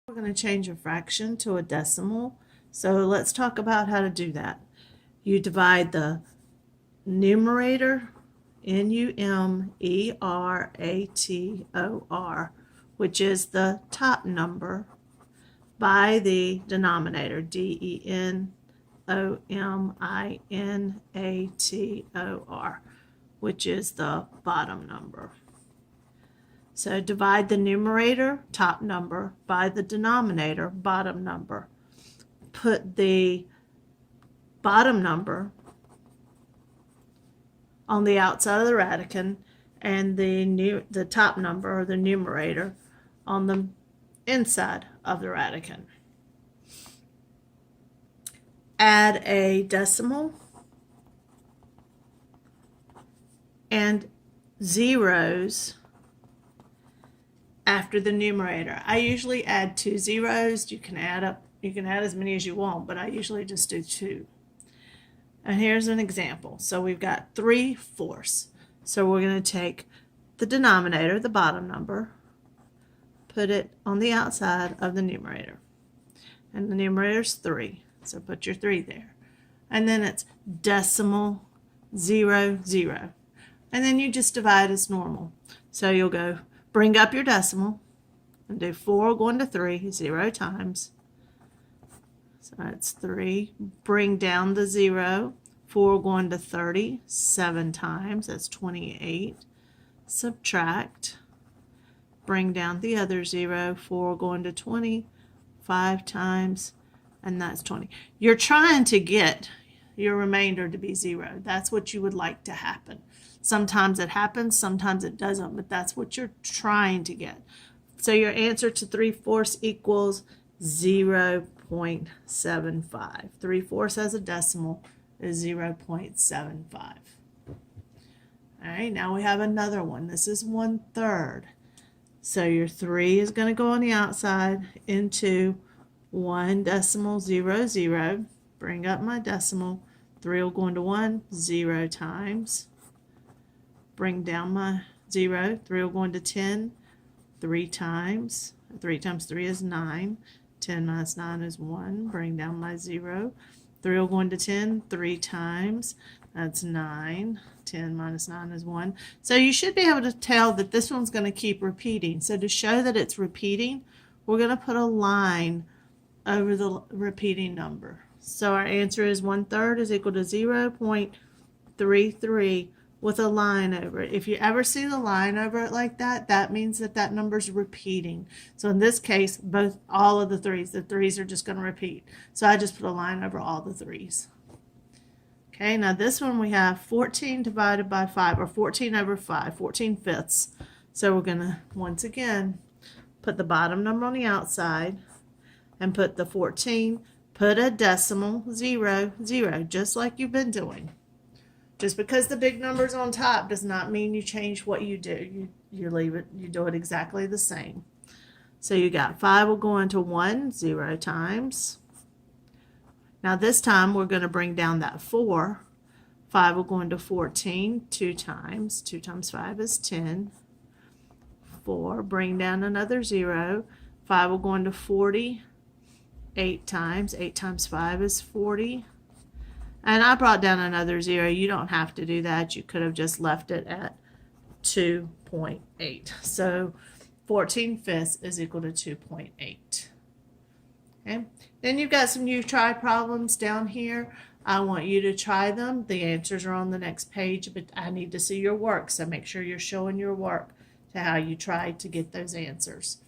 We're going to change a fraction to a decimal. So let's talk about how to do that. You divide the numerator, numerator, which is the top number, by the denominator, denominator, which is the bottom number. So divide the numerator, top number, by the denominator, bottom number. Put the bottom number on the outside of the radican and the top number, or the numerator, on the inside of the radican. Add a decimal and zeros after the numerator. I usually add 2 zeros. You can add as many as you want, but I usually just do 2. And here's an example. So we've got 3/4. So we're going to take the denominator, the bottom number, put it on the outside of the numerator. And the numerator is 3. So put your 3 there. And then it's decimal 0, 0. And then you just divide as normal. So you'll go bring up your decimal and do 4 going to 3 0 times. So that's 3. Bring down the 0. 4 going to 30 7 times. That's 28. Subtract. Bring down the other 0. 4 going to 20 5 times, and that's 20. You're trying to get your remainder to be 0. That's what you would like to happen. Sometimes it happens, sometimes it doesn't, but that's what you're trying to get. So your answer to 3/4 equals 0.75. 3/4 as a decimal is 0.75. All right, now we have another one. This is 1/3. So your 3 is going to go on the outside into 1 decimal 0, 0. Bring up my decimal. 3 will go into 1 0 times. Bring down my 0. 3 will go into 10 3 times. 3 times 3 is 9. 10 minus 9 is 1. Bring down my 0. 3 will go into 10 3 times. That's 9. 10 minus 9 is 1. So you should be able to tell that this one's going to keep repeating. So to show that it's repeating, we're going to put a line over the repeating number. So our answer is 1/3 is equal to 0.33 with a line over it. If you ever see the line over it like that, that means that that number's repeating. So in this case, all of the 3s are just going to repeat. So I just put a line over all the 3s. Okay, now this one we have 14 divided by 5, or 14 over 5, 14/5. So we're going to, once again, put the bottom number on the outside and put the 14, put a decimal 0, 0, just like you've been doing. Just because the big number's on top does not mean you change what you do. You leave it, you do it exactly the same. So you got 5 will go into 1 0 times. Now this time we're going to bring down that 4. 5 will go into 14 2 times. 2 times 5 is 10. 4, bring down another 0. 5 will go into 40 8 times. 8 times 5 is 40. And I brought down another 0. You don't have to do that. You could have just left it at 2.8. So 14/5 is equal to 2.8. Okay. Then you've got some new try problems down here. I want you to try them. The answers are on the next page, but I need to see your work. So make sure you're showing your work to how you tried to get those answers.